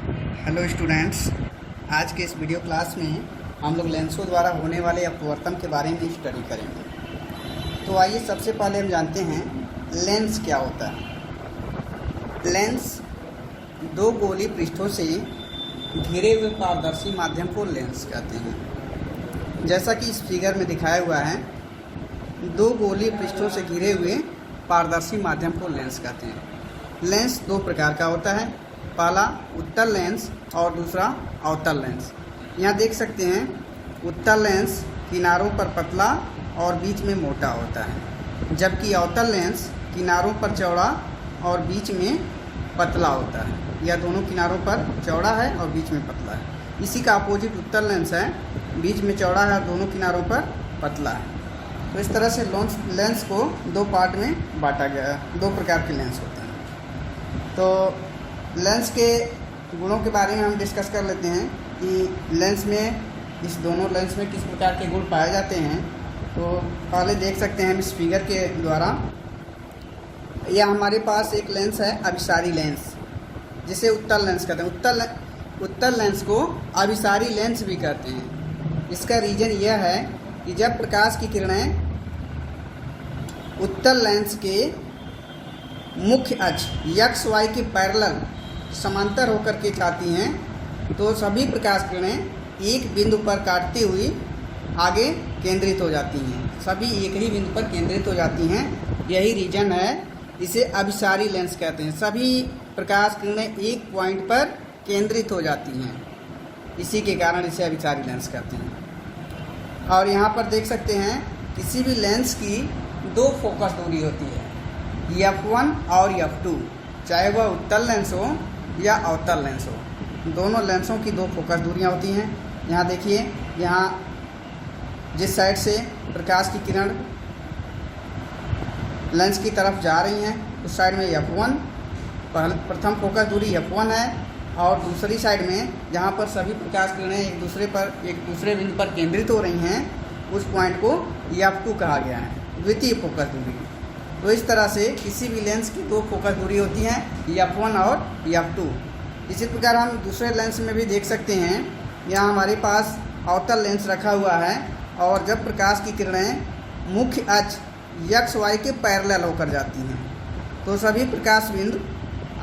Hello students, आज के इस वीडियो क्लास में हम लोग लेंसों द्वारा होने वाले अपवर्तन के बारे में स्टडी करेंगे। तो आइए सबसे पहले हम जानते हैं लेंस क्या होता है। लेंस दो गोली पृष्ठों से घिरे हुए पारदर्शी माध्यम को लेंस कहते हैं। जैसा कि इस फिगर में दिखाया हुआ है, दो गोली पृष्ठों से घिरे हुए पारदर्शी माध्यम को लेंस कहते हैं। लेंस दो प्रकार का होता है, पहला उत्तल लेंस और दूसरा अवतल लेंस। यहाँ देख सकते हैं उत्तल लेंस किनारों पर पतला और बीच में मोटा होता है, जबकि अवतल लेंस किनारों पर चौड़ा और बीच में पतला होता है। यह दोनों किनारों पर चौड़ा है और बीच में पतला है। इसी का अपोजिट उत्तल लेंस है, बीच में चौड़ा है और दोनों किनारों पर पतला है। तो इस तरह से लेंस को दो पार्ट में बांटा गया है, दो प्रकार के लेंस होते हैं। तो लेंस के गुणों के बारे में हम डिस्कस कर लेते हैं कि लेंस में, इस दोनों लेंस में किस प्रकार के गुण पाए जाते हैं। तो पहले देख सकते हैं हम इस फिगर के द्वारा, यह हमारे पास एक लेंस है अभिसारी लेंस, जिसे उत्तल लेंस कहते हैं। उत्तल लेंस को अभिसारी लेंस भी कहते हैं। इसका रीज़न यह है कि जब प्रकाश की किरणें उत्तल लेंस के मुख्य अक्ष एक्स वाई के पैरेलल समांतर होकर के जाती हैं, तो सभी प्रकाश किरणें एक बिंदु पर काटती हुई आगे केंद्रित हो जाती हैं। सभी एक ही बिंदु पर केंद्रित हो जाती हैं। यही रीजन है, इसे अभिसारी लेंस कहते हैं। सभी प्रकाश किरणें एक पॉइंट पर केंद्रित हो जाती हैं, इसी के कारण इसे अभिसारी लेंस कहते हैं। और यहाँ पर देख सकते हैं किसी भी लेंस की दो फोकस दूरी होती है, F1 और F2, चाहे वह उत्तल लेंस हो या अवतल लेंस हो। दोनों लेंसों की दो फोकस दूरियां होती हैं। यहाँ देखिए, यहाँ जिस साइड से प्रकाश की किरण लेंस की तरफ जा रही हैं, उस साइड में F1 प्रथम फोकस दूरी F1 है, और दूसरी साइड में जहाँ पर सभी प्रकाश किरणें एक दूसरे बिंदु पर केंद्रित हो रही हैं, उस पॉइंट को F2 कहा गया है, द्वितीय फोकस दूरी। तो इस तरह से किसी भी लेंस की दो फोकस दूरी होती हैं, F1 और F2। इसी प्रकार हम दूसरे लेंस में भी देख सकते हैं। यहाँ हमारे पास अवतल लेंस रखा हुआ है, और जब प्रकाश की किरणें मुख्य अक्ष एक्स वाई के पैरेलल होकर जाती हैं, तो सभी प्रकाश बिंदु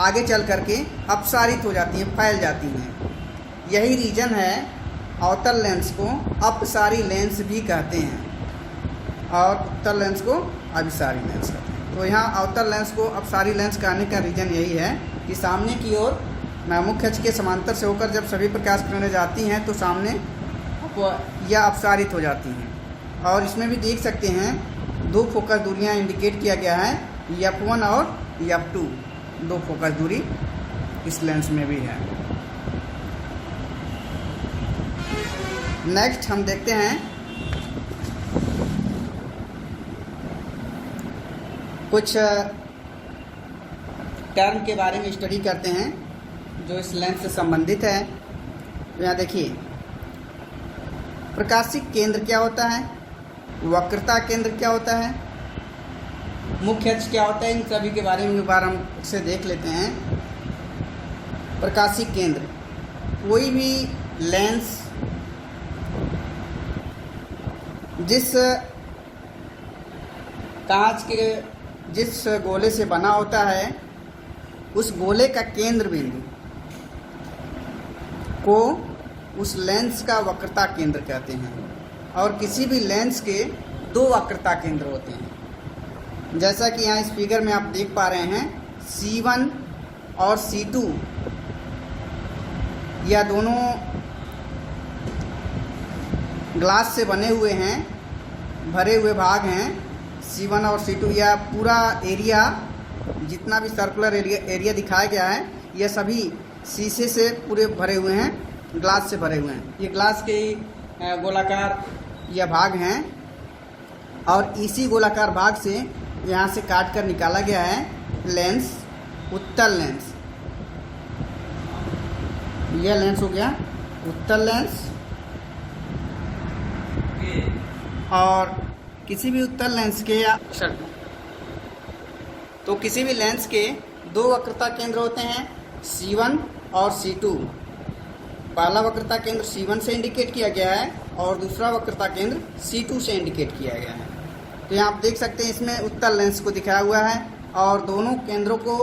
आगे चल करके अपसारित हो जाती हैं, फैल जाती हैं। यही रीजन है अवतल लेंस को अपसारी लेंस भी कहते हैं, और उत्तल लेंस को अभिसारी लेंस कहते हैं। तो यहाँ अवतल लेंस को अपसारी लेंस कहने का रीज़न यही है कि सामने की ओर मुख्य अक्ष के समांतर से होकर जब सभी प्रकाश किरणें जाती हैं, तो सामने यह अपसारित हो जाती हैं। और इसमें भी देख सकते हैं दो फोकस दूरियाँ इंडिकेट किया गया है, F1 और F2, दो फोकस दूरी इस लेंस में भी है। नेक्स्ट हम देखते हैं कुछ टर्म के बारे में स्टडी करते हैं जो इस लेंस से संबंधित है। तो यहाँ देखिए, प्रकाशिक केंद्र क्या होता है, वक्रता केंद्र क्या होता है, मुख्य अक्ष क्या होता है, इन सभी के बारे में एक बार हम इसे देख लेते हैं। प्रकाशिक केंद्र, कोई भी लेंस जिस कांच के जिस गोले से बना होता है, उस गोले का केंद्र बिंदु को उस लेंस का वक्रता केंद्र कहते हैं। और किसी भी लेंस के दो वक्रता केंद्र होते हैं। जैसा कि यहाँ इस फिगर में आप देख पा रहे हैं, C1 और C2, यह दोनों ग्लास से बने हुए हैं, भरे हुए भाग हैं। C1 और C2, यह पूरा एरिया, जितना भी सर्कुलर एरिया दिखाया गया है, यह सभी शीशे से पूरे भरे हुए हैं, ग्लास से भरे हुए हैं। ये ग्लास के गोलाकार यह भाग हैं, और इसी गोलाकार भाग से यहाँ से काट कर निकाला गया है लेंस, उत्तल लेंस। यह लेंस हो गया उत्तल लेंस। और किसी भी उत्तल लेंस के किसी भी लेंस के दो वक्रता केंद्र होते हैं, C1 और C2। पहला वक्रता केंद्र C1 से इंडिकेट किया गया है और दूसरा वक्रता केंद्र C2 से इंडिकेट किया गया है। तो यहाँ आप देख सकते हैं इसमें उत्तल लेंस को दिखाया हुआ है और दोनों केंद्रों को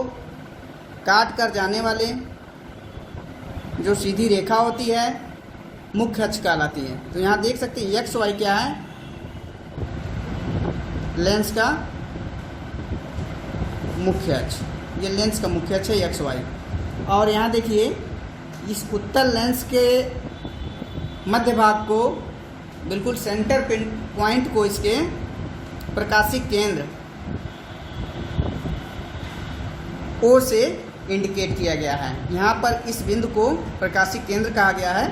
काट कर जाने वाले जो सीधी रेखा होती है मुख्य अक्ष कहलाती है। तो यहाँ देख सकते हैं XY क्या है, लेंस का मुख्य अक्ष, ये लेंस का मुख्य अक्ष है XY। और यहाँ देखिए इस उत्तल लेंस के मध्य भाग को, बिल्कुल सेंटर पॉइंट को इसके प्रकाशिक केंद्र O से इंडिकेट किया गया है। यहाँ पर इस बिंदु को प्रकाशिक केंद्र कहा गया है।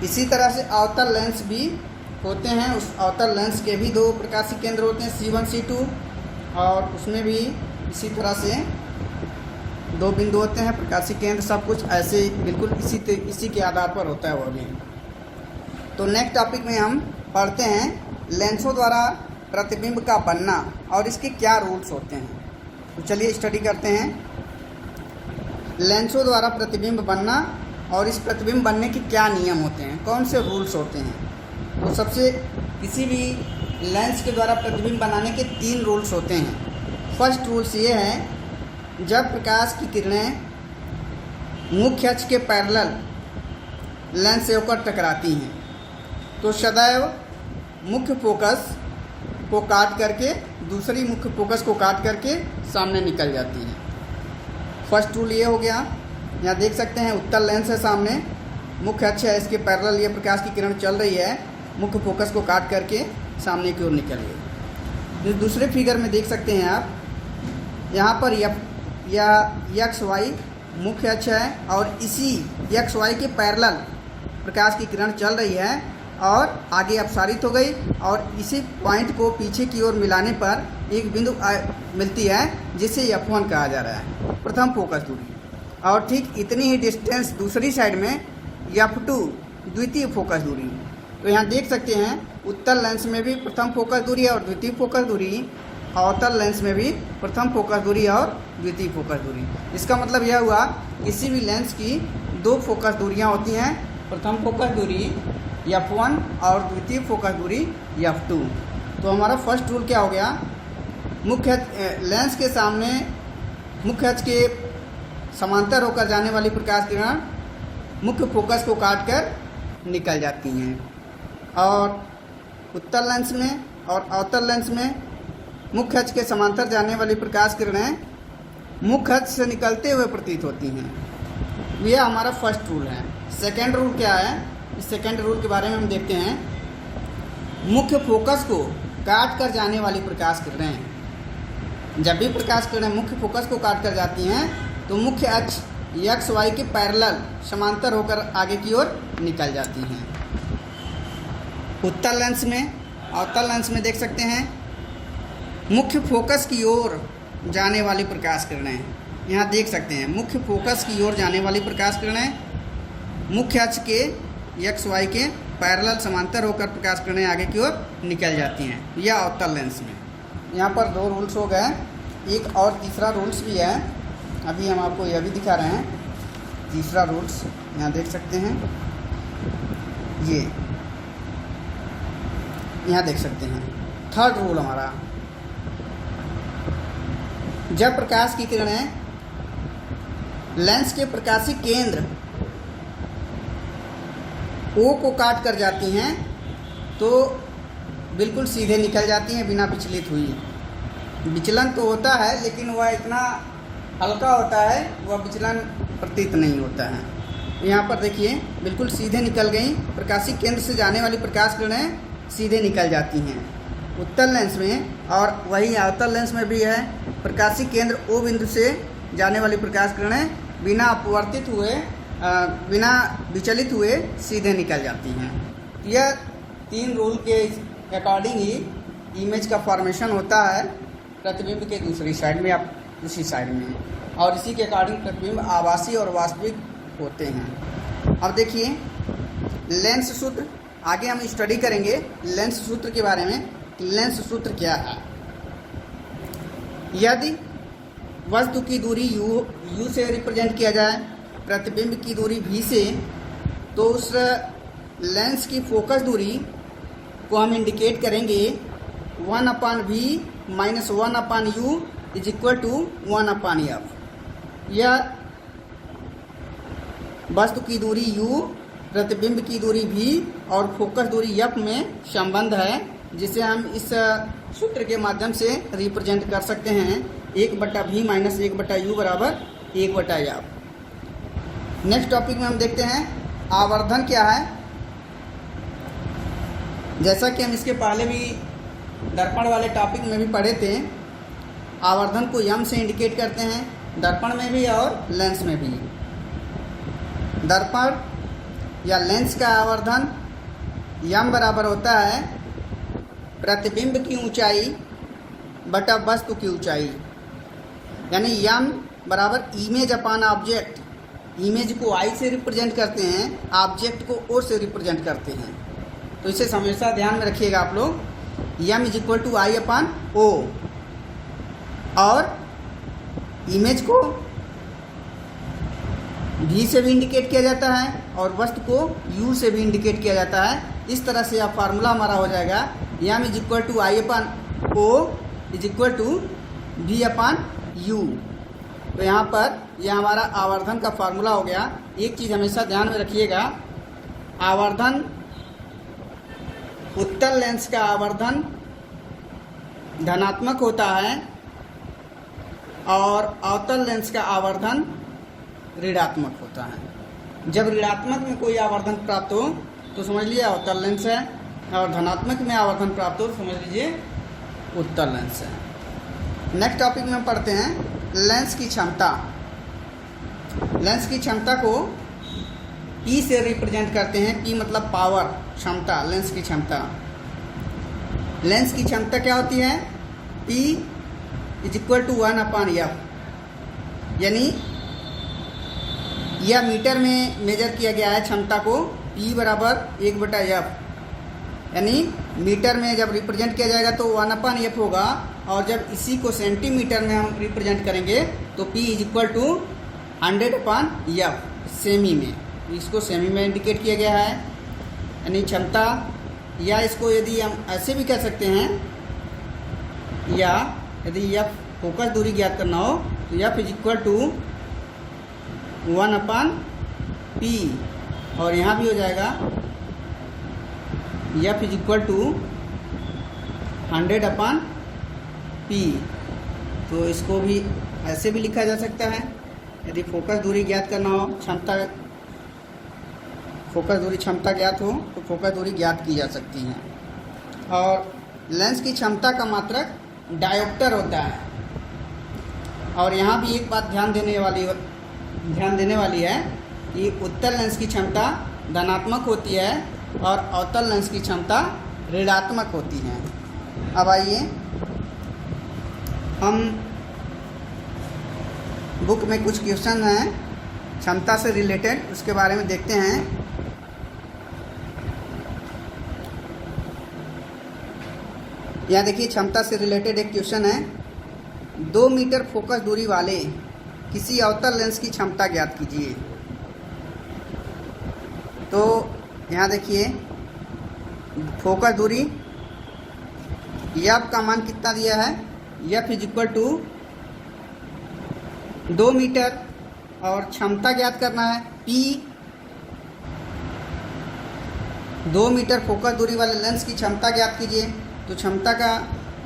इसी तरह से अवतल लेंस भी होते हैं, उस अवतल लेंस के भी दो प्रकाशिक केंद्र होते हैं C1 C2, और उसमें भी इसी तरह से दो बिंदु होते हैं प्रकाशिक केंद्र। सब कुछ ऐसे बिल्कुल इसी के आधार पर होता है वो भी। तो नेक्स्ट टॉपिक में हम पढ़ते हैं लेंसों द्वारा प्रतिबिंब का बनना और इसके क्या रूल्स होते हैं। तो चलिए स्टडी करते हैं लेंसों द्वारा प्रतिबिंब बनना और इस प्रतिबिंब बनने के क्या नियम होते हैं, कौन से रूल्स होते हैं। तो सबसे किसी भी लेंस के द्वारा प्रतिबिंब बनाने के 3 रूल्स होते हैं। फर्स्ट रूल्स ये है, जब प्रकाश की किरणें मुख्य अक्ष के पैरेलल लेंस से होकर टकराती हैं तो सदैव मुख्य फोकस को काट करके दूसरी मुख्य फोकस को काट करके सामने निकल जाती है। फर्स्ट रूल ये हो गया। यहाँ देख सकते हैं उत्तल लेंस है, सामने मुख्य अक्ष है, इसके पैरेलल ये प्रकाश की किरण चल रही है, मुख्य फोकस को काट करके सामने की ओर निकल गई। दूसरे फिगर में देख सकते हैं आप, यहाँ पर XY मुख्य अक्ष है और इसी XY के पैरेलल प्रकाश की किरण चल रही है और आगे अपसारित हो गई और इसी पॉइंट को पीछे की ओर मिलाने पर एक बिंदु मिलती है जिसे F1 कहा जा रहा है, प्रथम फोकस दूरी। और ठीक इतनी ही डिस्टेंस दूसरी साइड में F2 द्वितीय फोकस दूरी। तो यहाँ देख सकते हैं उत्तल लेंस में भी प्रथम फोकस दूरी और द्वितीय फोकस दूरी, अवतल लेंस में भी प्रथम फोकस दूरी और द्वितीय फोकस दूरी। इसका मतलब यह हुआ किसी भी लेंस की 2 फोकस दूरियाँ होती हैं, प्रथम फोकस दूरी F1 और द्वितीय फोकस दूरी F2। तो हमारा फर्स्ट रूल क्या हो गया, लेंस के सामने मुख्य अक्ष के समांतर होकर जाने वाली प्रकाश किरण मुख्य फोकस को काटकर निकल जाती हैं। और उत्तल लेंस में और अवतल लेंस में मुख्य अक्ष के समांतर जाने वाली प्रकाश किरणें मुख्य अक्ष से निकलते हुए प्रतीत होती हैं। यह हमारा फर्स्ट रूल है। सेकेंड रूल क्या है, इस सेकेंड रूल के बारे में हम देखते हैं। मुख्य फोकस को काट कर जाने वाली प्रकाश किरणें, जब भी प्रकाश किरणें मुख्य फोकस को काट कर जाती हैं तो मुख्य अक्ष XY के पैरेलल समांतर होकर आगे की ओर निकल जाती हैं। उत्तल लेंस में, अवतल लेंस में देख सकते हैं मुख्य फोकस की ओर जाने वाली प्रकाश किरणें, यहाँ देख सकते हैं मुख्य फोकस की ओर जाने वाली प्रकाश किरणें मुख्य अक्ष के XY के पैरेलल समांतर होकर प्रकाश किरणें आगे की ओर निकल जाती हैं, यह अवतल लेंस में। यहाँ पर 2 रूल्स हो गए, एक और तीसरा रूल्स भी है, अभी हम आपको यह भी दिखा रहे हैं। तीसरा रूल्स यहाँ देख सकते हैं, ये यहाँ देख सकते हैं। थर्ड रूल हमारा, जब प्रकाश की किरणें लेंस के प्रकाशिक केंद्र O को काट कर जाती हैं तो बिल्कुल सीधे निकल जाती हैं बिना विचलित हुई। विचलन तो होता है लेकिन वह इतना हल्का होता है, वह विचलन प्रतीत नहीं होता है। यहाँ पर देखिए बिल्कुल सीधे निकल गई, प्रकाशिक केंद्र से जाने वाली प्रकाश किरणें सीधे निकल जाती हैं उत्तल लेंस में। और वही अवतल लेंस में भी है, प्रकाशिक केंद्र O बिंदु से जाने वाली प्रकाश किरणें बिना अपवर्तित हुए, बिना विचलित हुए सीधे निकल जाती हैं। यह 3 रूल के अकॉर्डिंग ही इमेज का फॉर्मेशन होता है प्रतिबिंब के दूसरी साइड में या दूसरी साइड में, और इसी के अकॉर्डिंग प्रतिबिंब आभासी और वास्तविक होते हैं। अब देखिए लेंस सूत्र, आगे हम स्टडी करेंगे लेंस सूत्र के बारे में। लेंस सूत्र क्या है? यदि वस्तु की दूरी u से रिप्रेजेंट किया जाए, प्रतिबिंब की दूरी v से, तो उस लेंस की फोकस दूरी को हम इंडिकेट करेंगे 1/v minus 1/u is equal to 1/f। यह वस्तु की दूरी u, प्रतिबिंब की दूरी v और फोकस दूरी f में संबंध है, जिसे हम इस सूत्र के माध्यम से रिप्रेजेंट कर सकते हैं 1/v माइनस 1/u बराबर 1/f। नेक्स्ट टॉपिक में हम देखते हैं आवर्धन क्या है। जैसा कि हम इसके पहले भी दर्पण वाले टॉपिक में भी पढ़े थे, आवर्धन को यम से इंडिकेट करते हैं, दर्पण में भी और लेंस में भी। दर्पण या लेंस का आवर्धन यम बराबर होता है प्रतिबिंब की ऊंचाई बटा वस्तु की ऊंचाई, यानी यम बराबर इमेज अपान ऑब्जेक्ट। इमेज को आई से रिप्रेजेंट करते हैं, ऑब्जेक्ट को ओ से रिप्रेजेंट करते हैं। तो इसे हमेशा ध्यान में रखिएगा आप लोग। यम is equal to I upon ओ, और इमेज को भी से भी इंडिकेट किया जाता है और वस्तु को यू से भी इंडिकेट किया जाता है। इस तरह से आप फार्मूला हमारा हो जाएगा M is equal to I upon O is equal to V upon U. तो यहाँ पर यह हमारा आवर्धन का फार्मूला हो गया। एक चीज़ हमेशा ध्यान में रखिएगा, आवर्धन उत्तल लेंस का आवर्धन धनात्मक होता है और अवतल लेंस का आवर्धन ऋणात्मक होता है। जब ऋणात्मक में कोई आवर्धन प्राप्त हो तो समझ लीजिए अवतल लेंस है, और धनात्मक में आवर्धन प्राप्त हो तो समझ लीजिए उत्तल लेंस है। नेक्स्ट टॉपिक में हम पढ़ते हैं लेंस की क्षमता। लेंस की क्षमता को P से रिप्रेजेंट करते हैं। P मतलब पावर, क्षमता, लेंस की क्षमता। लेंस की क्षमता क्या होती है? P is equal to 1/f, यानी यह मीटर में मेजर किया गया है क्षमता को। P बराबर 1/f, यानी मीटर में जब रिप्रेजेंट किया जाएगा तो 1/f होगा, और जब इसी को सेंटीमीटर में हम रिप्रेजेंट करेंगे तो P is equal to 100/f, सेमी में। इसको सेमी में इंडिकेट किया गया है, यानी क्षमता। या इसको यदि हम ऐसे भी कह सकते हैं, या यदि F फोकस दूरी ज्ञात करना हो तो F is equal to 1/p, और यहाँ भी हो जाएगा F is equal to 100/p। तो इसको भी ऐसे भी लिखा जा सकता है। यदि फोकस दूरी ज्ञात करना हो, क्षमता, फोकस दूरी क्षमता ज्ञात हो तो फोकस दूरी ज्ञात की जा सकती है। और लेंस की क्षमता का मात्रक डायोप्टर होता है। और यहाँ भी एक बात ध्यान देने वाली है कि उत्तल लेंस की क्षमता धनात्मक होती है और अवतल लेंस की क्षमता ऋणात्मक होती है। अब आइए हम बुक में कुछ क्वेश्चन हैं क्षमता से रिलेटेड, उसके बारे में देखते हैं। यहाँ देखिए क्षमता से रिलेटेड एक क्वेश्चन है, 2 मीटर फोकस दूरी वाले किसी अवतल लेंस की क्षमता ज्ञात कीजिए। तो यहाँ देखिए फोकस दूरी F का मान कितना दिया है? F is equal to 2 metre, और क्षमता ज्ञात करना है P। 2 मीटर फोकस दूरी वाले लेंस की क्षमता ज्ञात कीजिए। तो क्षमता का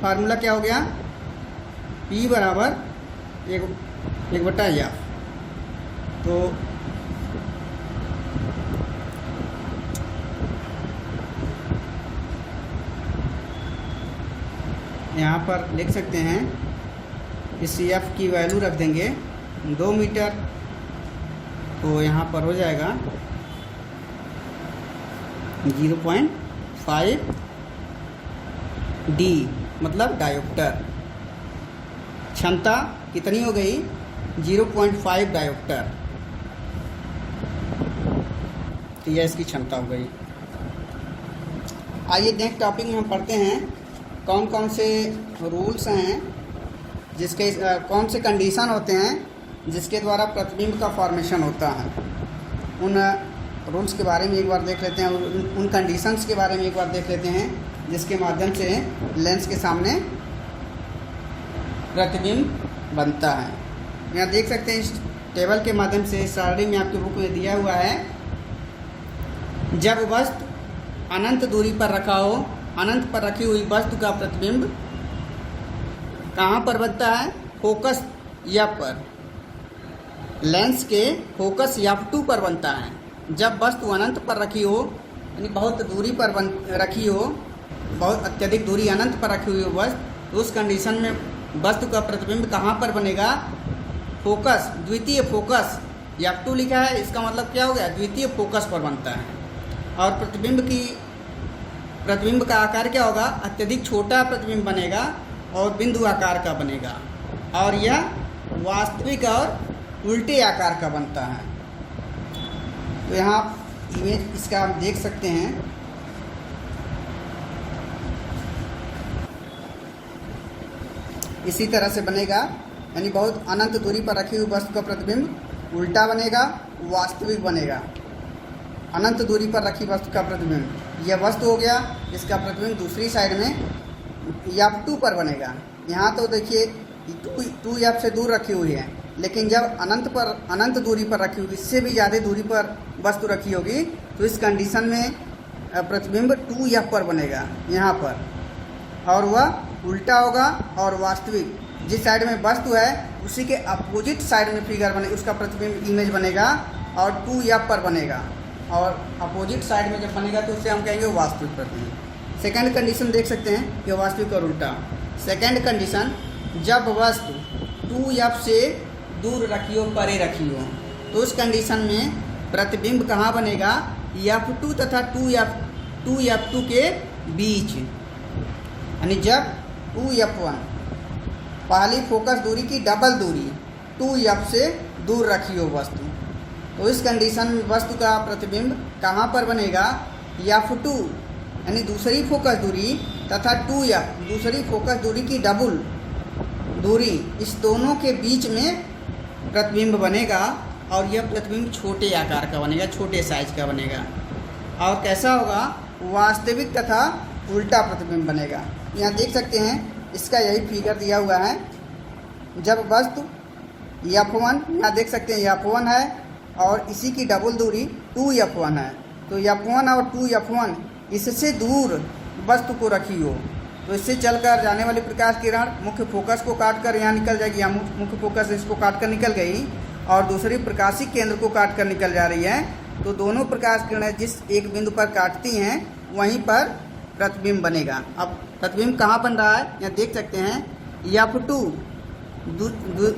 फार्मूला क्या हो गया? P बराबर 1/f। तो यहाँ पर लिख सकते हैं, इस F की वैल्यू रख देंगे 2 मीटर, तो यहाँ पर हो जाएगा 0.5 D, मतलब डायोप्टर। क्षमता कितनी हो गई? 0.5 डायोप्टर। तो यह इसकी क्षमता हो गई। आइए नेक्स्ट टॉपिक में हम पढ़ते हैं कौन कौन से रूल्स हैं जिसके कौन से कंडीशन होते हैं जिसके द्वारा प्रतिबिंब का फॉर्मेशन होता है। उन रूल्स के बारे में एक बार देख लेते हैं, उन कंडीशंस के बारे में एक बार देख लेते हैं जिसके माध्यम से लेंस के सामने प्रतिबिंब बनता है। यहाँ देख सकते हैं इस टेबल के माध्यम से, सारणी में आपके बुक में दिया हुआ है, जब वस्तु अनंत दूरी पर रखा हो, अनंत पर रखी हुई वस्तु का प्रतिबिंब कहाँ पर बनता है? फोकस एफ पर, लेंस के फोकस F2 पर बनता है। जब वस्तु अनंत पर रखी हो, यानी बहुत दूरी पर रखी हो, बहुत अत्यधिक दूरी अनंत पर रखी हुई वस्तु, तो उस कंडीशन में वस्तु का प्रतिबिंब कहाँ पर बनेगा? फोकस, द्वितीय फोकस F2 लिखा है, इसका मतलब क्या हो गया? द्वितीय फोकस पर बनता है। और प्रतिबिंब का आकार क्या होगा? अत्यधिक छोटा प्रतिबिंब बनेगा और बिंदु आकार का बनेगा, और यह वास्तविक और उल्टे आकार का बनता है। तो यहाँ इमेज इसका आप देख सकते हैं। इसी तरह से बनेगा, यानी बहुत अनंत दूरी पर रखी हुई वस्तु का प्रतिबिंब उल्टा बनेगा, वास्तविक बनेगा। अनंत दूरी पर रखी वस्तु का प्रतिबिंब, यह वस्तु हो गया, इसका प्रतिबिंब दूसरी साइड में F2 पर बनेगा। यहाँ तो देखिए 2F से दूर रखी हुई है, लेकिन जब अनंत दूरी पर रखी होगी, इससे भी ज़्यादा दूरी पर वस्तु रखी होगी, तो इस कंडीशन में प्रतिबिंब 2F पर बनेगा यहाँ पर, और वह उल्टा होगा और वास्तविक जिस साइड में वस्तु है उसी के अपोजिट साइड में फिगर बने, उसका प्रतिबिंब इमेज बनेगा और 2F पर बनेगा, और अपोजिट साइड में जब बनेगा तो उसे हम कहेंगे वास्तविक प्रतिबिंब। सेकंड कंडीशन देख सकते हैं कि वास्तविक और उल्टा। सेकंड कंडीशन, जब वस्तु 2F से दूर रखी हो, परे रखी हो, तो उस कंडीशन में प्रतिबिंब कहाँ बनेगा? F2 तथा 2F2 के बीच, यानी जब 2F1 पहली फोकस दूरी की डबल दूरी 2F से दूर रखी हो वस्तु, तो इस कंडीशन में वस्तु का प्रतिबिंब कहाँ पर बनेगा? F2 यानी दूसरी फोकस दूरी तथा 2F दूसरी फोकस दूरी की डबल दूरी, इस दोनों के बीच में प्रतिबिंब बनेगा, और यह प्रतिबिंब छोटे आकार का बनेगा, छोटे साइज का बनेगा। और कैसा होगा? वास्तविक तथा उल्टा प्रतिबिंब बनेगा। यहाँ देख सकते हैं, इसका यही फिगर दिया हुआ है। जब वस्तु F1, यहाँ देख सकते हैं F1 है और इसी की डबल दूरी 2F1 है, तो F1 और 2F1 इससे दूर वस्तु को रखी हो, तो इससे चलकर जाने वाली प्रकाश किरण मुख्य फोकस को काटकर यहाँ निकल जाएगी, या मुख्य फोकस इसको काटकर निकल गई और दूसरी प्रकाशिक केंद्र को काटकर निकल जा रही है। तो दोनों प्रकाश किरणें जिस एक बिंदु पर काटती हैं वहीं पर प्रतिबिंब बनेगा। अब प्रतिबिंब कहाँ बन रहा है? यहाँ देख सकते हैं F2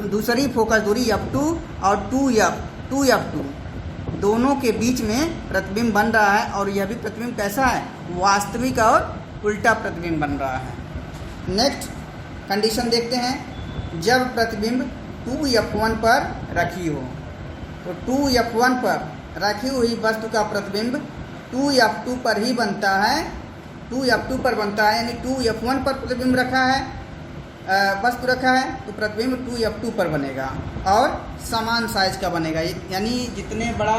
दूसरी फोकस दूरी F2 और 2F2 दोनों के बीच में प्रतिबिंब बन रहा है, और यह भी प्रतिबिंब कैसा है? वास्तविक और उल्टा प्रतिबिंब बन रहा है। नेक्स्ट कंडीशन देखते हैं, जब प्रतिबिंब 2F1 पर रखी हो, तो 2F1 पर रखी हुई वस्तु का प्रतिबिंब 2F2 पर ही बनता है, 2F2 पर बनता है, यानी 2F1 पर प्रतिबिंब रखा है, वस्तु रखा है, तो प्रतिबिंब 2F2 पर बनेगा और समान साइज का बनेगा, यानी जितने बड़ा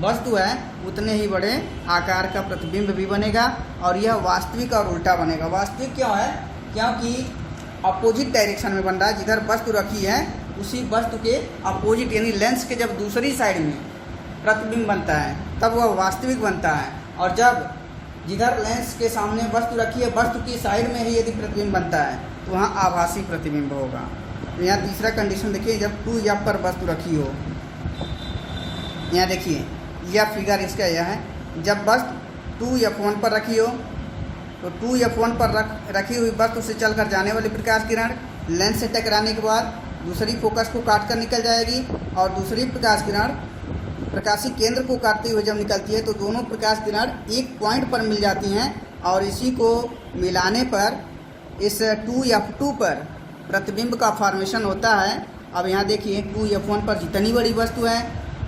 वस्तु है उतने ही बड़े आकार का प्रतिबिंब भी बनेगा, और यह वास्तविक और उल्टा बनेगा। वास्तविक क्यों है? क्योंकि अपोजिट डायरेक्शन में बन रहा है, जिधर वस्तु रखी है उसी वस्तु के अपोजिट, यानी लेंस के जब दूसरी साइड में प्रतिबिंब बनता है तब वह वास्तविक बनता है, और जब जिधर लेंस के सामने वस्तु रखी है वस्तु की साइड में ही यदि प्रतिबिंब बनता है तो वहाँ आभासी प्रतिबिंब होगा। तो यहाँ तीसरा कंडीशन देखिए, जब 2F पर वस्तु रखी हो, यहाँ देखिए यह फिगर इसका यह है, जब वस्तु 2F1 पर रखी हो, तो 2F1 पर रखी हुई वस्तु से चलकर जाने वाली प्रकाश किरण लेंस से टकराने के बाद दूसरी फोकस को काट कर निकल जाएगी, और दूसरी प्रकाश किरण प्रकाशी केंद्र को काटते हुए जब निकलती है तो दोनों प्रकाश किरण एक पॉइंट पर मिल जाती हैं, और इसी को मिलाने पर इस 2F2 पर प्रतिबिंब का फॉर्मेशन होता है। अब यहाँ देखिए 2F1 पर जितनी बड़ी वस्तु है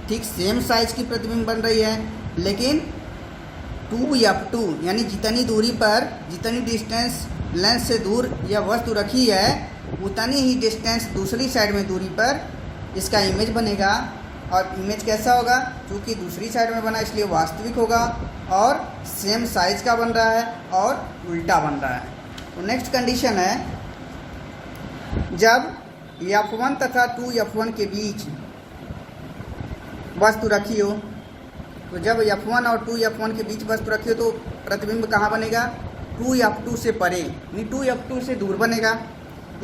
ठीक सेम साइज की प्रतिबिंब बन रही है, लेकिन 2F2 यानी जितनी दूरी पर, जितनी डिस्टेंस लेंस से दूर यह वस्तु रखी है उतनी ही डिस्टेंस दूसरी साइड में दूरी पर इसका इमेज बनेगा। और इमेज कैसा होगा? क्योंकि दूसरी साइड में बना इसलिए वास्तविक होगा और सेम साइज का बन रहा है और उल्टा बन रहा है। तो नेक्स्ट कंडीशन है, जब F1 तथा 2F1 के बीच वस्तु रखी हो, तो जब F1 और 2F1 के बीच वस्तु रखी हो तो प्रतिबिंब कहाँ बनेगा? 2F2 से परे, यानी 2F2 से दूर बनेगा।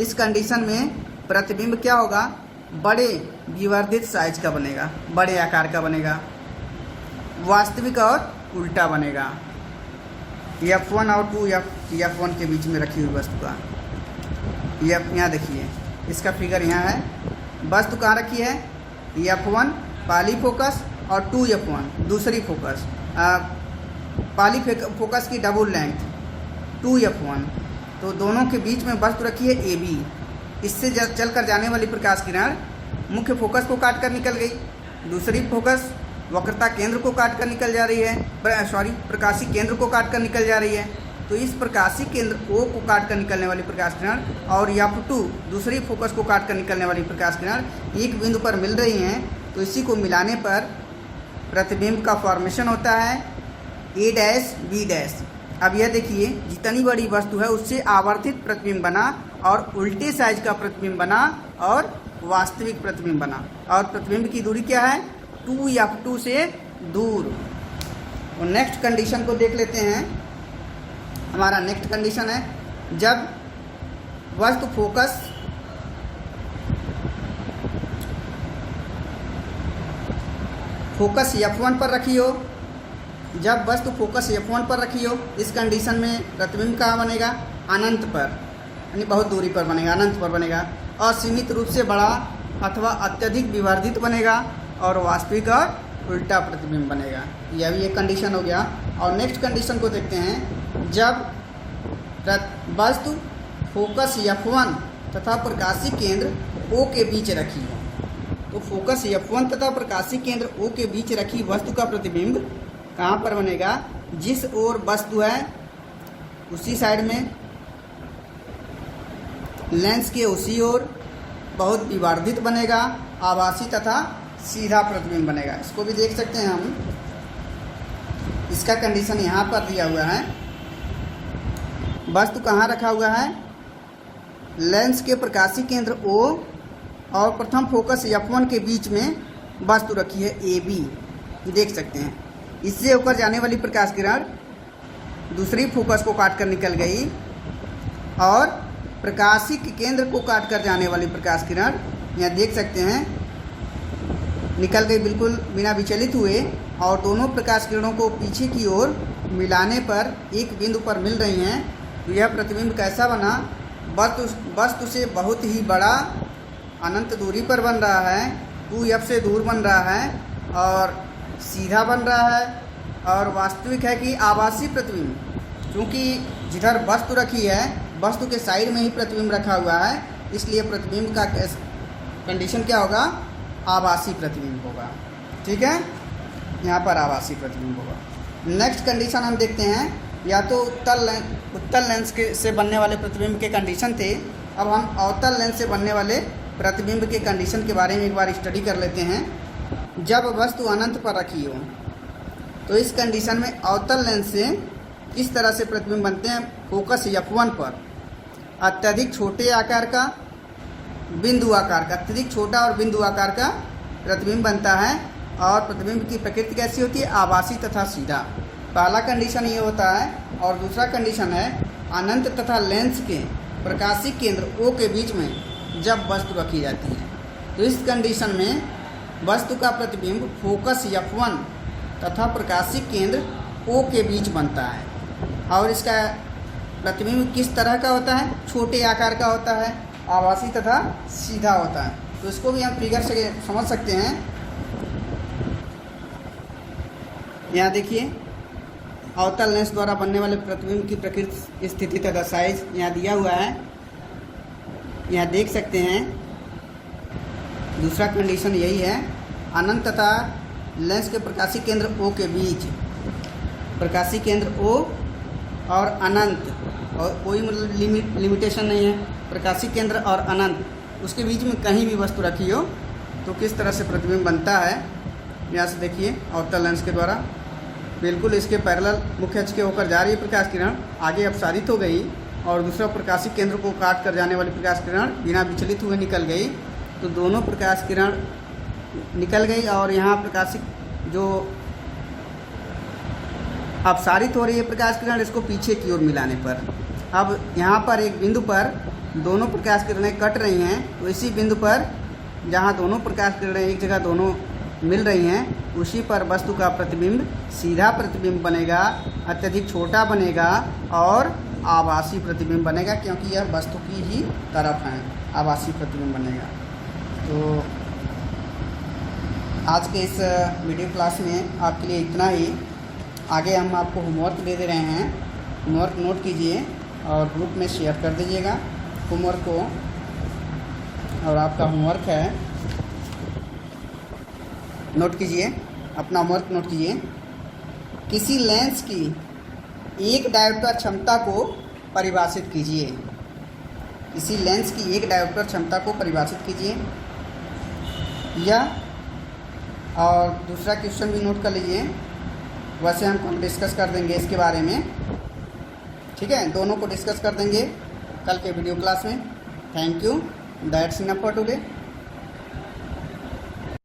इस कंडीशन में प्रतिबिंब क्या होगा? बड़े विवर्धित साइज का बनेगा, बड़े आकार का बनेगा, वास्तविक और उल्टा बनेगा। F1 और 2F1 के बीच में रखी हुई वस्तु का यहाँ देखिए, इसका फिगर यहाँ है। वस्तु कहाँ रखी है? F1 पहली फोकस और 2F1 दूसरी फोकस, पहली फोकस की डबल लेंथ 2F1, तो दोनों के बीच में वस्तु रखी है AB। इससे चलकर जाने वाली प्रकाश किरण मुख्य फोकस को काट कर निकल गई, दूसरी फोकस वक्रता केंद्र को काट कर निकल जा रही है, प्रकाशी केंद्र को काट कर निकल जा रही है। तो इस प्रकाशी केंद्र O को काट कर निकलने वाली प्रकाश किरण और F2 दूसरी फोकस को काट कर निकलने वाली प्रकाश किरण एक बिंदु पर मिल रही हैं। तो इसी को मिलाने पर प्रतिबिंब का फॉर्मेशन होता है A', B'। अब यह देखिए, जितनी बड़ी वस्तु है उससे आवर्धित प्रतिबिंब बना और उल्टे साइज का प्रतिबिंब बना और वास्तविक प्रतिबिंब बना। और प्रतिबिंब की दूरी क्या है? 2F2 से दूर। और नेक्स्ट कंडीशन को देख लेते हैं। हमारा नेक्स्ट कंडीशन है, जब वस्तु फोकस F1 पर रखी हो, जब वस्तु फोकस F1 पर रखी हो, इस कंडीशन में प्रतिबिंब कहाँ बनेगा? अनंत पर, यानी बहुत दूरी पर बनेगा, अनंत पर बनेगा। असीमित रूप से बड़ा अथवा अत्यधिक विवर्धित बनेगा और वास्तविक और उल्टा प्रतिबिंब बनेगा। यह भी एक कंडीशन हो गया। और नेक्स्ट कंडीशन को देखते हैं, जब वस्तु फोकस F1 तथा प्रकाशी केंद्र O के बीच रखी हो, तो फोकस F1 तथा प्रकाशी केंद्र O के बीच रखी वस्तु का प्रतिबिंब कहाँ पर बनेगा? जिस ओर वस्तु है उसी साइड में, लेंस के उसी ओर बहुत विवर्धित बनेगा, आभासी तथा सीधा प्रतिबिंब बनेगा। इसको भी देख सकते हैं हम, इसका कंडीशन यहाँ पर दिया हुआ है। वस्तु कहाँ रखा हुआ है? लेंस के प्रकाशी केंद्र O और प्रथम फोकस F1 के बीच में वस्तु रखी है AB, देख सकते हैं। इससे होकर जाने वाली प्रकाश किरण दूसरी फोकस को काट कर निकल गई और प्रकाशी के केंद्र को काट कर जाने वाली प्रकाश किरण यहाँ देख सकते हैं निकल गई बिल्कुल बिना विचलित हुए। और दोनों प्रकाश किरणों को पीछे की ओर मिलाने पर एक बिंदु पर मिल रही हैं। तो यह प्रतिबिंब कैसा बना? वस्तु से बहुत ही बड़ा अनंत दूरी पर बन रहा है, 2F से दूर बन रहा है और सीधा बन रहा है और वास्तविक है कि आभासी प्रतिबिंब, क्योंकि जिधर वस्तु रखी है वस्तु के साइड में ही प्रतिबिंब रखा हुआ है, इसलिए प्रतिबिंब का कंडीशन क्या होगा? आभासी प्रतिबिंब होगा। ठीक है, यहाँ पर आभासी प्रतिबिंब होगा। नेक्स्ट कंडीशन हम देखते हैं, या तो उत्तल लेंस से बनने वाले प्रतिबिंब के कंडीशन थे। अब हम अवतल लेंस से बनने वाले प्रतिबिंब के कंडीशन के बारे में एक बार स्टडी कर लेते हैं। जब वस्तु अनंत पर रखी हो, तो इस कंडीशन में अवतल लेंस से किस तरह से प्रतिबिंब बनते हैं? फोकस F1 पर अत्यधिक छोटे आकार का, बिंदु आकार का, अत्यधिक छोटा और बिंदु आकार का प्रतिबिंब बनता है। और प्रतिबिंब की प्रकृति कैसी होती है? आभासी तथा सीधा। पहला कंडीशन ये होता है। और दूसरा कंडीशन है अनंत तथा लेंस के प्रकाशी केंद्र O के बीच में जब वस्तु रखी जाती है, तो इस कंडीशन में वस्तु का प्रतिबिंब फोकस F1 तथा प्रकाशी केंद्र O के बीच बनता है। और इसका प्रतिबिंब किस तरह का होता है? छोटे आकार का होता है, आभासी तथा सीधा होता है। तो इसको भी हम फिगर से समझ सकते हैं। यहाँ देखिए, अवतल लेंस द्वारा बनने वाले प्रतिबिंब की प्रकृति, स्थिति तथा साइज यहाँ दिया हुआ है, यहाँ देख सकते हैं। दूसरा कंडीशन यही है, अनंत तथा लेंस के प्रकाशी केंद्र O के बीच, प्रकाशी केंद्र O और अनंत, और कोई मतलब लिमिटेशन नहीं है, प्रकाशी केंद्र और अनंत उसके बीच में कहीं भी वस्तु रखी हो तो किस तरह से प्रतिबिंब बनता है। यहाँ से देखिए अवतल लेंस के द्वारा बिल्कुल इसके पैरेलल मुख्य अक्ष के होकर जा रही है प्रकाश किरण, आगे अपसारित हो गई और दूसरा प्रकाशी केंद्र को काट कर जाने वाली प्रकाश किरण बिना विचलित हुए निकल गई। तो दोनों प्रकाश किरण निकल गई और यहाँ प्रकाशी जो अपसारित हो रही है प्रकाश किरण, इसको पीछे की ओर मिलाने पर अब यहाँ पर एक बिंदु पर दोनों प्रकाश किरणें कट रही हैं, तो इसी बिंदु पर जहाँ दोनों प्रकाश किरणें एक जगह दोनों मिल रही हैं उसी पर वस्तु का प्रतिबिंब सीधा प्रतिबिंब बनेगा, अत्यधिक छोटा बनेगा और आभासी प्रतिबिंब बनेगा, क्योंकि यह वस्तु की ही तरफ है, आभासी प्रतिबिंब बनेगा। तो आज के इस वीडियो क्लास में आपके लिए इतना ही। आगे हम आपको होमवर्क दे रहे हैं, होमवर्क नोट कीजिए और ग्रुप में शेयर कर दीजिएगा होमवर्क को। और आपका होमवर्क है, नोट कीजिए, अपना होमवर्क नोट कीजिए। किसी लेंस की एक डायोप्टर क्षमता को परिभाषित कीजिए। किसी लेंस की एक डायोप्टर क्षमता को परिभाषित कीजिए। या और दूसरा क्वेश्चन भी नोट कर लीजिए, वैसे हम डिस्कस कर देंगे इसके बारे में, ठीक है। दोनों को डिस्कस कर देंगे कल के वीडियो क्लास में। Thank you, that's enough for today.